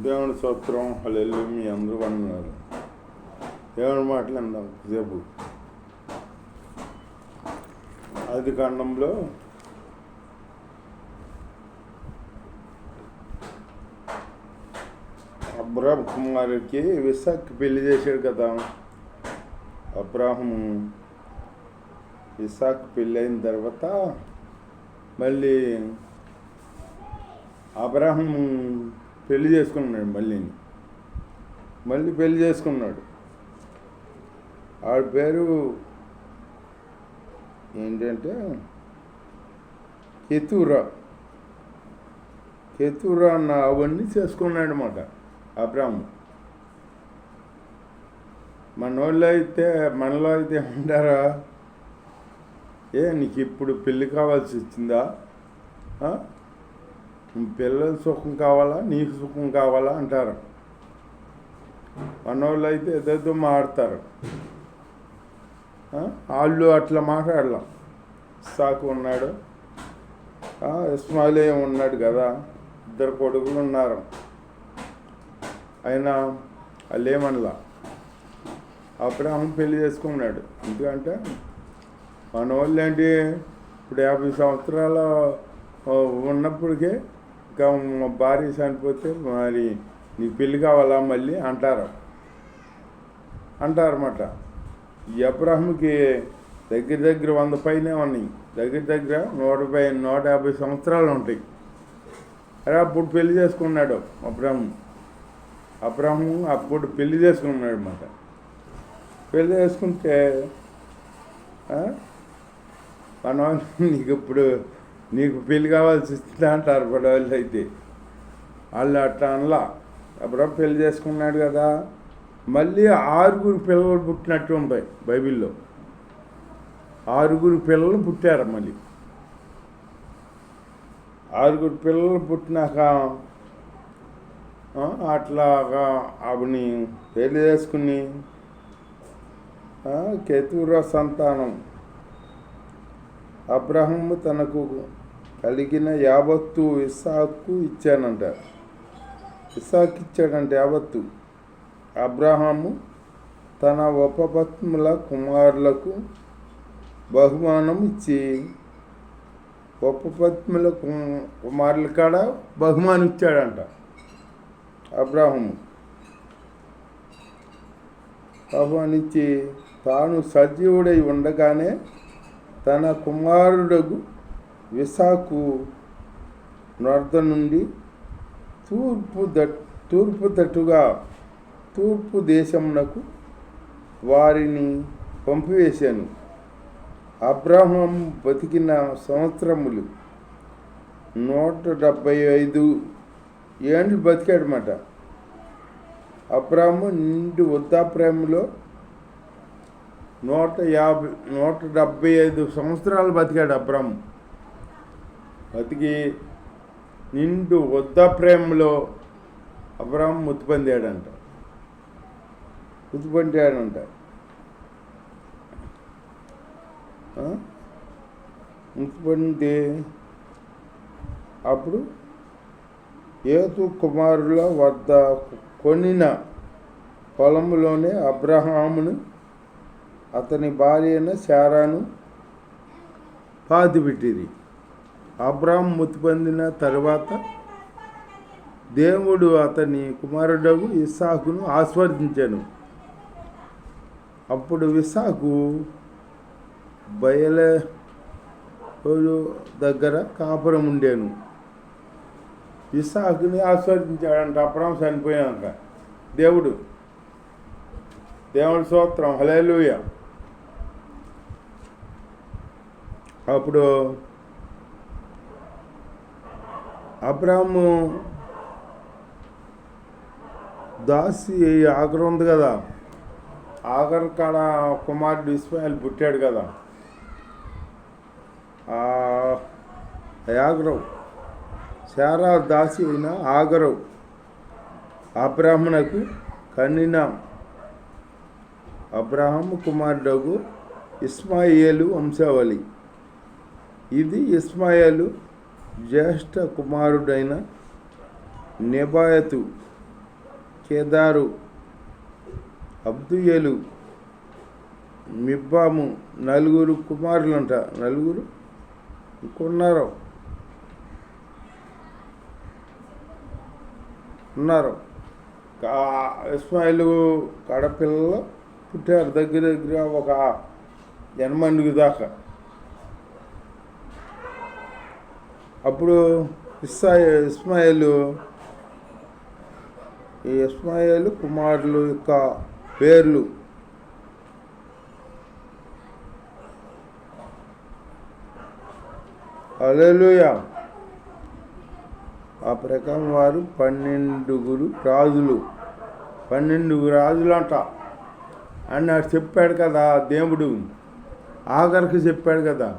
దేవుని స్తోత్రం. హల్లెలూయా. మీ అందరూ అన్నారు దేవుని మాటలు అందాం సేపు. ఆది కాండంలో అబ్రాహం కుమారుడికి ఇస్సాకు పెళ్లి చేశాడు కదా. అబ్రాహము ఇస్సాకు పెళ్ళి అయిన తర్వాత మళ్ళీ అబ్రాహం పెళ్లి చేసుకున్నాడు. మళ్ళీ పెళ్లి చేసుకున్నాడు. ఆవిడ పేరు ఏంటంటే కెతూరా అన్న అవన్నీ చేసుకున్నాడు అన్నమాట అబ్రాహం. మనలో అయితే ఉంటారా, నీకు ఇప్పుడు పెళ్ళి కావాల్సి వచ్చిందా, పిల్లల సుఖం కావాలా, నీకు సుఖం కావాలా అంటారు. మనోళ్ళు అయితే ఏదేదో మాట్లాడతారు. వాళ్ళు అట్లా మాట్లాడలేం. ఇస్సాకు ఉన్నాడు, ఇస్మాయిల్ ఉన్నాడు కదా, 2 కొడుకులు ఉన్నారు. అయినా వాళ్ళు ఏమనలా. అబ్రాహం పెళ్లి చేసుకున్నాడు. ఎందుకంటే మన వాళ్ళు ఏంటి, ఇప్పుడు 50 సంవత్సరాలు ఉన్నప్పటికే ఇంకా భార్య చనిపోతే మరి నీకు పెళ్ళి కావాలా మళ్ళీ అంటారన్నమాట. ఈ అబ్రాహంకి దగ్గర 100 పైనే ఉన్నాయి. దగ్గర 150 సంవత్సరాలు ఉంటాయి. అరే అప్పుడు పెళ్లి చేసుకున్నాడు అబ్రాహం అప్పుడు పెళ్లి చేసుకున్నాడు అన్నమాట. పెళ్లి చేసుకుంటే మన నీకు పెళ్లి కావాల్సి వస్తుందా అంటారు పడవాళ్ళు. అయితే వాళ్ళు అట్లా అనలా. అబ్రాహం పెళ్లి చేసుకున్నాడు కదా, మళ్ళీ 6 పిల్లలు పుట్టినట్టు ఉంటాయి బైబిల్లో. 6 పిల్లలు పుట్టారు. మళ్ళీ 6 పిల్లలు పుట్టినాక అట్లాగా ఆవిని పెళ్లి చేసుకుని కెతూరా సంతానం అబ్రాహము తనకు కలిగిన యావత్తు ఇస్సాకు ఇచ్చాడంట. యావత్తు. అబ్రాహాము తన ఉపపత్నుల కుమారులకు బహుమానం ఇచ్చి, ఉపపత్నుల కుమారుల కాడ బహుమానం ఇచ్చాడంట అబ్రాహము. బహుమానిచ్చి తాను సజీవుడై ఉండగానే తన కుమారుడగు ఇస్సాకు నొర్ద నుండి తూర్పు దేశమునకు వారిని పంపివేశాను. అబ్రాహం బతికిన సంవత్సరములు 175 ఏండ్లు బతికాడనమాట. అబ్రాహము నిండు వృద్ధాప్రాయంలో 175 సంవత్సరాలు బతికాడు అబ్రాహం. బతికి నిండు వృద్ధాప్రాయంలో అబ్రాహం మృతి పొందాడంట. మృతి పొందితే అప్పుడు ఏతు కుమారుల వద్ద కొనిన పొలంలోనే అబ్రహామును అతని భార్య అయిన శారాను పాతిపెట్టిరి. అబ్రాహం మృతి పొందిన తరువాత దేవుడు అతని కుమారుడగు ఇస్సాకును ఆశీర్వదించాను. అప్పుడు ఇస్సాకు బయలు దగ్గర కాపురం ఉండేను. ఇస్సాకుని ఆశీర్వదించాడంట అబ్రాహం చనిపోయాక. దేవుడి స్తోత్రం. హల్లెలూయా. అప్పుడు అబ్రాహము దాసి ఆగరు ఉంది కదా, ఆగరు కాడ కుమారుడు ఇస్మాయిల్ పుట్టాడు కదా. ఆగరవు శారా దాసి అయిన ఆగరవు అబ్రాహ్మణకు కన్నిన అబ్రాహము కుమారుడగు ఇస్మాయేలు వంశావళి. ఇది ఇస్మాయేలు జ్యేష్ఠ కుమారుడైన నెబాయతు కేదారు, అబ్దుయేలు, మిబ్బాము, నలుగురు కుమారులంట. నలుగురు ఇంకున్నారు ఇస్మాయిల్ కడపిల్లలు పుట్టారు, దగ్గర ఒక 8 దాకా. అప్పుడు ఇస్మాయిల్ కుమారుల యొక్క పేర్లు: హల్లెలూయా. ఆ ప్రకారం వారు 12 రాజులు అంట అని చెప్పాడు కదా దేవుడు. ఆఖరికి చెప్పాడు కదా,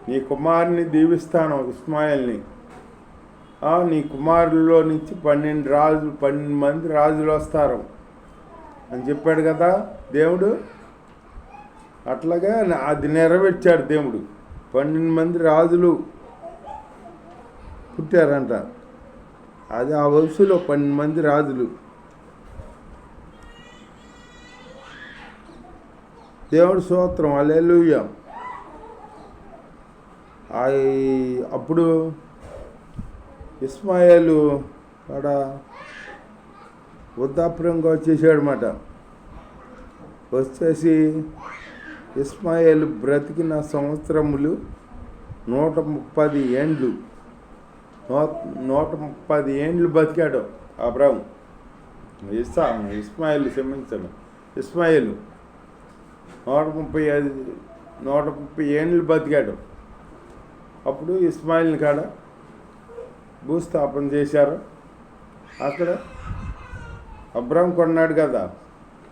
నీ కుమారుని దీవిస్తాను ఇస్మాయిల్ని, నీ కుమారుల్లో నుంచి 12 మంది రాజులు వస్తారు అని చెప్పాడు కదా దేవుడు. అట్లాగే అది నెరవేర్చాడు దేవుడు. 12 మంది రాజులు పుట్టారంట. అది ఆ వయసులో 12 మంది రాజులు. దేవుడు స్తోత్రం, హల్లెలూయా. అప్పుడు ఇస్మాయిలు ఆడ వృద్ధాప్యంగా వచ్చేసాడనమాట. వచ్చేసి ఇస్మాయిలు బ్రతికిన సంవత్సరములు 130 ఏండ్లు. 130 ఏండ్లు బతికాడు అబ్రాము. ఇస్మాయిలు 130 ఏండ్లు బతికాడు. అప్పుడు ఇస్మాయిల్ని కాడ భూస్థాపన చేశారు. అక్కడ అబ్రాము కొన్నాడు కదా,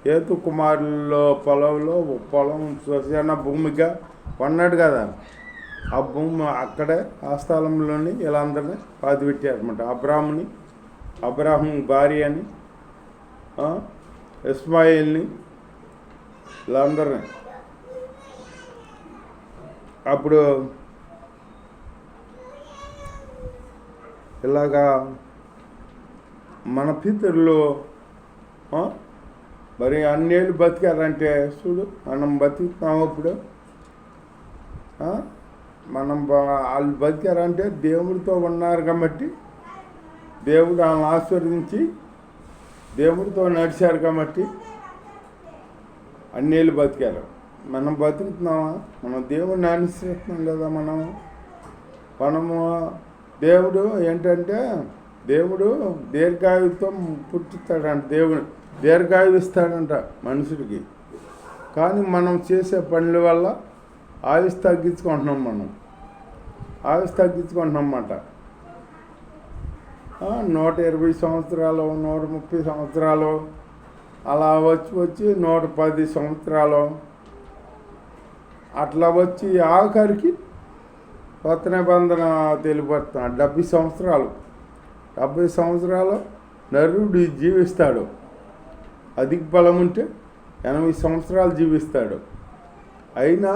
హేతు కుమారుల్లో పొలం శ్మశాన భూమిగా కొన్నాడు కదా. ఆ భూమి అక్కడే ఆ స్థలంలోని వీళ్ళందరినీ పాతిపెట్టారనమాట. అబ్రాహం భార్య అని, ఇస్మాయిల్ని, వీళ్ళందరినీ. అప్పుడు ఇలాగా మన పితరులు మరి అన్నేళ్ళు బతికారంటే చూడు, మనం బతుకుతాం. అప్పుడు వాళ్ళు బతికారంటే దేవుడితో ఉన్నారు కాబట్టి, దేవుడు వాళ్ళని ఆశీర్వదించి దేవుడితో నడిచారు కాబట్టి అన్నేళ్ళు బతికారు. మనం బతుకుతున్నామా? మనం దేవుడిని అనుసరిస్తున్నాం కదా. మనము దేవుడు ఏంటంటే, దేవుడు దీర్ఘాయువుతో పుట్టిస్తాడంట. దేవుడు దీర్ఘాయువు ఇస్తాడంట మనుషుడికి. కానీ మనం చేసే పనుల వల్ల ఆయుష్ తగ్గించుకుంటున్నాం. ఆయుష్ తగ్గించుకుంటున్నాం అన్నమాట. 120 సంవత్సరాలు, 130 సంవత్సరాలు అలా వచ్చి 110 సంవత్సరాలు అట్లా వచ్చి ఆఖరికి కొత్త నిబంధన తెలియపడుతున్నాడు. 70 సంవత్సరాలు నరుడు జీవిస్తాడు. అధిక బలం ఉంటే 80 సంవత్సరాలు జీవిస్తాడు. అయినా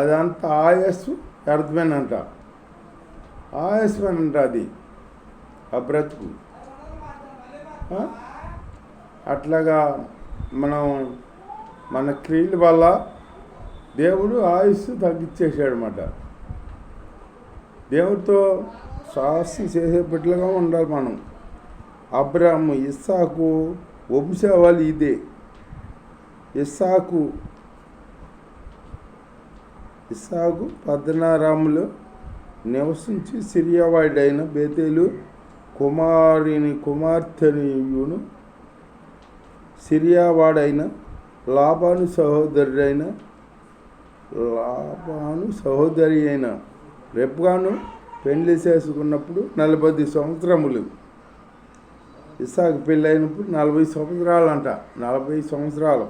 అదంతా ఆయస్సు వ్యర్థమేనంట. అది ఆ బ్రతుకు. అట్లాగా మన క్రియల వల్ల దేవుడు ఆయుస్సు తగ్గించేసాడు అన్నమాట. దేవుడితో సాహసం చేసే బిడ్డలుగా ఉండాలి మనం. అబ్రాము, ఇస్సాకు వంశావళి ఇదే. ఇస్సాకు పద్దనారాములో నివసించి సిరియావాడైన బేతేలు కుమార్తెనియును సిరియావాడైన లాబాను సహోదరి అయిన రెబ్కాను పెళ్లి చేసుకున్నప్పుడు 40 సంవత్సరములు. ఇస్సాకు పెళ్ళైనప్పుడు 40 సంవత్సరాలు అంట. 40 సంవత్సరాలు.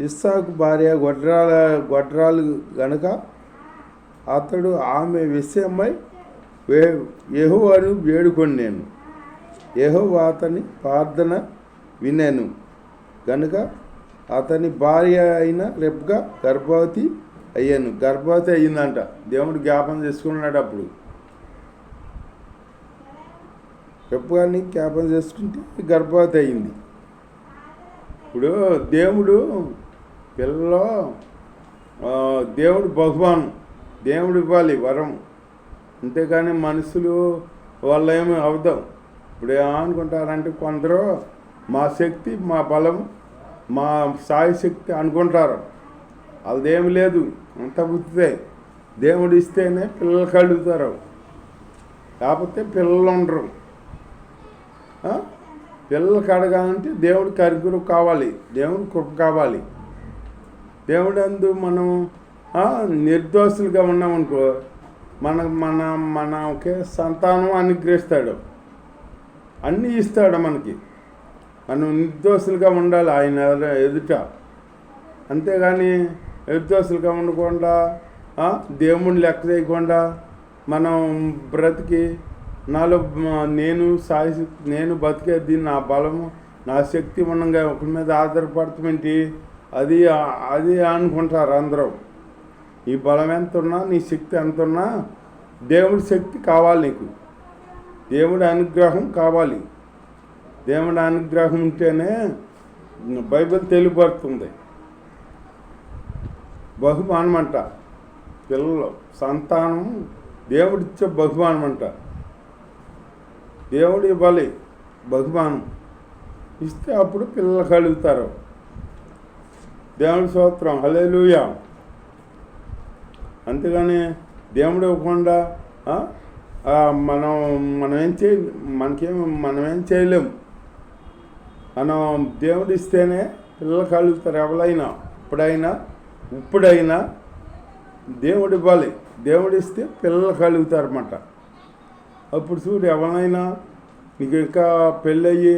ఇస్సాకు భార్య గొడ్రాలు గనుక అతడు ఆమె విషయమై యెహోవాను వేడుకొనెను. యెహోవా అతని ప్రార్థన వినెను గనుక అతని భార్య అయిన రెబ్కా గర్భవతి అయ్యిందంట. దేవుడు జ్ఞాపం చేసుకున్నాడు. అప్పుడు చెప్పగానే జ్ఞాపం చేసుకుంటే గర్భవతి అయింది. ఇప్పుడు దేవుడు పిల్లలో దేవుడు బహుమానం, దేవుడు ఇవ్వాలి వరం, అంతేకాని మనుషులు వల్ల ఏమి అవదాం. ఇప్పుడు ఏమనుకుంటారంటే కొందరు మా శక్తి, మా బలం, మా సాయి శక్తి అనుకుంటారు. అదేమి లేదు, అంత బుద్ధితే. దేవుడు ఇస్తేనే పిల్లలు కలుగుతారు, కాకపోతే పిల్లలు ఉండరు. పిల్లలు కడగాలంటే దేవుడి కరిగురు కావాలి, దేవుడి కృప కావాలి. దేవుడు అందు మనం నిర్దోషులుగా ఉన్నామనుకో, మనకి సంతానం అనుగ్రహిస్తాడు, అన్నీ ఇస్తాడు మనకి. మనం నిర్దోషులుగా ఉండాలి ఆయన ఎదుట. అంతేగాని నిర్దోషులుగా ఉండకుండా దేవుడిని లెక్క చేయకుండా మనం బ్రతికి నాలో నేను బతికేది నా బలము, నా శక్తి ఉండగా ఒకరి మీద ఆధారపడతామేంటి, అది అనుకుంటారు అందరూ. నీ బలం ఎంత ఉన్నా, నీ శక్తి ఎంత ఉన్నా, దేవుడి శక్తి కావాలి నీకు, దేవుడి అనుగ్రహం కావాలి. దేవుడి అనుగ్రహం ఉంటేనే బైబిల్ తెలియబడుతుంది. బహుమానం అంట, పిల్లలు సంతానం దేవుడిచ్చే బహుమానం అంట. దేవుడు ఇవ్వాలి బహుమానం, ఇస్తే అప్పుడు పిల్లలు కలుగుతారు. దేవుడి స్తోత్రం, హల్లెలూయా. అంతేగాని దేవుడు ఇవ్వకుండా మనం ఏం చేయలేము. మనం దేవుడు ఇస్తేనే పిల్లలు కలుగుతారు. ఎవరైనా ఇప్పుడైనా దేవుడు ఇవ్వాలి. దేవుడు ఇస్తే పిల్లలు కలుగుతారు అన్నమాట. అప్పుడు చూడు, ఎవరైనా నీకు ఇంకా పెళ్ళయ్యి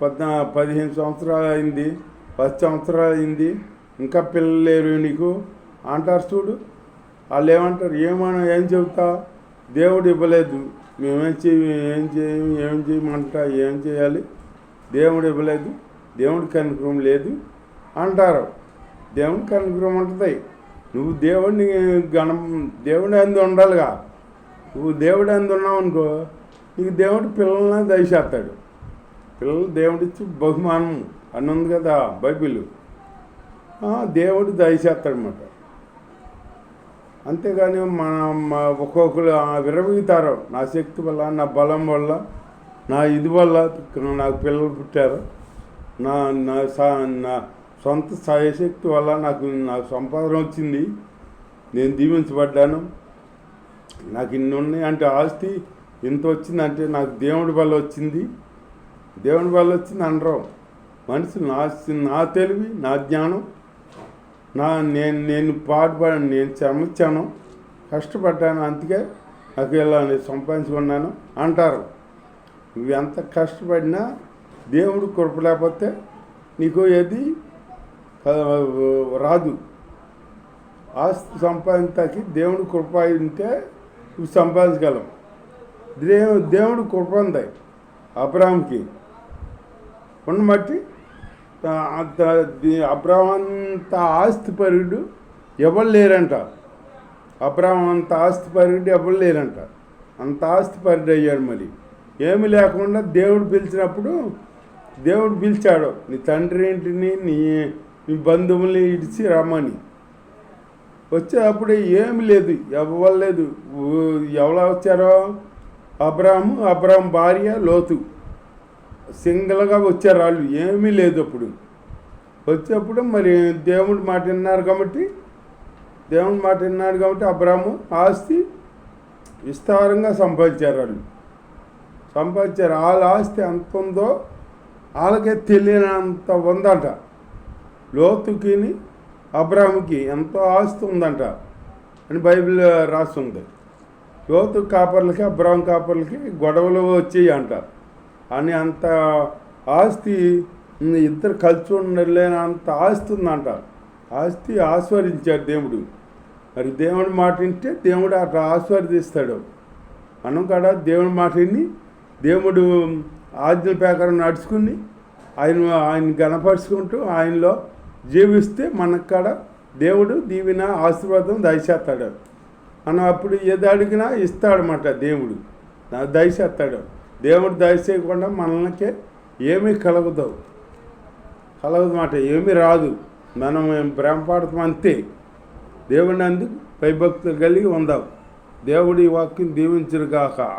15 సంవత్సరాలు అయింది, 10 సంవత్సరాలు అయింది, ఇంకా పిల్లలు లేరు నీకు అంటారు చూడు. వాళ్ళు ఏమంటారు, ఏం చెబుతా, దేవుడు ఇవ్వలేదు, ఏం చేయమంట, ఏం చేయాలి, దేవుడు ఇవ్వలేదు, దేవుడికి అనుగ్రహం లేదు అంటారు. దేవుడికి అనుగ్రహం ఉంటుంది. నువ్వు దేవుడి అందు ఉండాలిగా. నువ్వు దేవుడు అందు ఉన్నావు అనుకో, నీకు దేవుడు పిల్లల్ని దయచేస్తాడు. పిల్లలు దేవుడిచ్చి బహుమానం అని ఉంది కదా బైబిల్. దేవుడు దయచేస్తాడనమాట. అంతేగాని ఒక్కొక్కరు విరవీగుతారు. నా శక్తి వల్ల, నా బలం వల్ల, నా ఇది వల్ల నాకు పిల్లలు పుట్టారు, నా సొంత శక్తి వల్ల నాకు సంపాదన వచ్చింది, నేను దీవించబడ్డాను, నాకు ఇన్ని ఉన్నాయి అంటే, ఆస్తి ఇంత వచ్చిందంటే నాకు దేవుడి వల్ల వచ్చింది, దేవుడి వల్ల వచ్చింది అనరు మనిషి. నా తెలివి, నా జ్ఞానం, నేను పాటుపడాను, నేను శ్రమించాను, కష్టపడ్డాను, అందుకే నాకు ఇలా నేను సంపాదించుకున్నాను అంటారు. నువ్వు ఎంత కష్టపడినా దేవుడు కృప లేకపోతే నీకు ఏది రాదు. ఆస్తి సంపాదించడానికి దేవుడు కృప ఉంటే నువ్వు సంపాదించగలం. దేవుడు కృప ఉంది అబ్రాహాంకి ఉండబట్టి. అబ్రాహాం అంత ఆస్తిపరుడు ఎవరు లేరంట. అబ్రాహాం అంత ఆస్తిపరుడు ఎవరు లేరంట. అంత ఆస్తిపరుడు అయ్యాడు. మరి ఏమి లేకుండా దేవుడు పిలిచినప్పుడు దేవుడు పిలిచాడు, నీ తండ్రి ఇంటిని, నీ బంధువుల్ని ఇడిచి రమ్మని. వచ్చేటప్పుడు ఏమి లేదు, ఇవ్వలేదు. ఎవరు వచ్చారో, అబ్రాహాం భార్య లోతు సింగిల్గా వచ్చారు. వాళ్ళు ఏమీ లేదు. అప్పుడు వచ్చేప్పుడు మరి దేవుడి మాట విన్నారు కాబట్టి అబ్రాహాము ఆస్తి విస్తారంగా సంపాదించారు. వాళ్ళ ఆస్తి ఎంత ఉందో వాళ్ళకే తెలియనంత ఉందంట. లోతుకి అబ్రాహాముకి ఎంతో ఆస్తి ఉందంట అని బైబిల్ రాస్తుంది. లోతు కాపర్లకి, అబ్రాహాం కాపర్లకి గొడవలు వచ్చాయి అంట. అని అంత ఆస్తి, ఇద్దరు కలిసి ఉండలేనంత ఆస్తి ఉందంట. ఆస్తి ఆస్వాదించాడు దేవుడు. మరి దేవుడి మాట వింటే దేవుడు అట్లా ఆస్వాదిస్తాడు. మనం కూడా దేవుడి మాట విని, దేవుడు ఆజ్ఞల ప్రకారం నడుచుకుని ఆయన గణపరుచుకుంటూ ఆయనలో జీవిస్తే మనకు కూడా దేవుడు దీవెన ఆశీర్వాదం దయచేస్తాడు. మనం అప్పుడు ఏది అడిగినా ఇస్తాడనమాట. దేవుడు దయచేస్తాడు. దేవుడు దయచేయకుండా మనకి ఏమీ కలగదు మాట, ఏమీ రాదు. మనం భ్రమపడతాం అంతే. దేవుడిని అందుకు భయభక్తులు కలిగి ఉందాం. దేవుడి వాక్యం దీవించును గాక.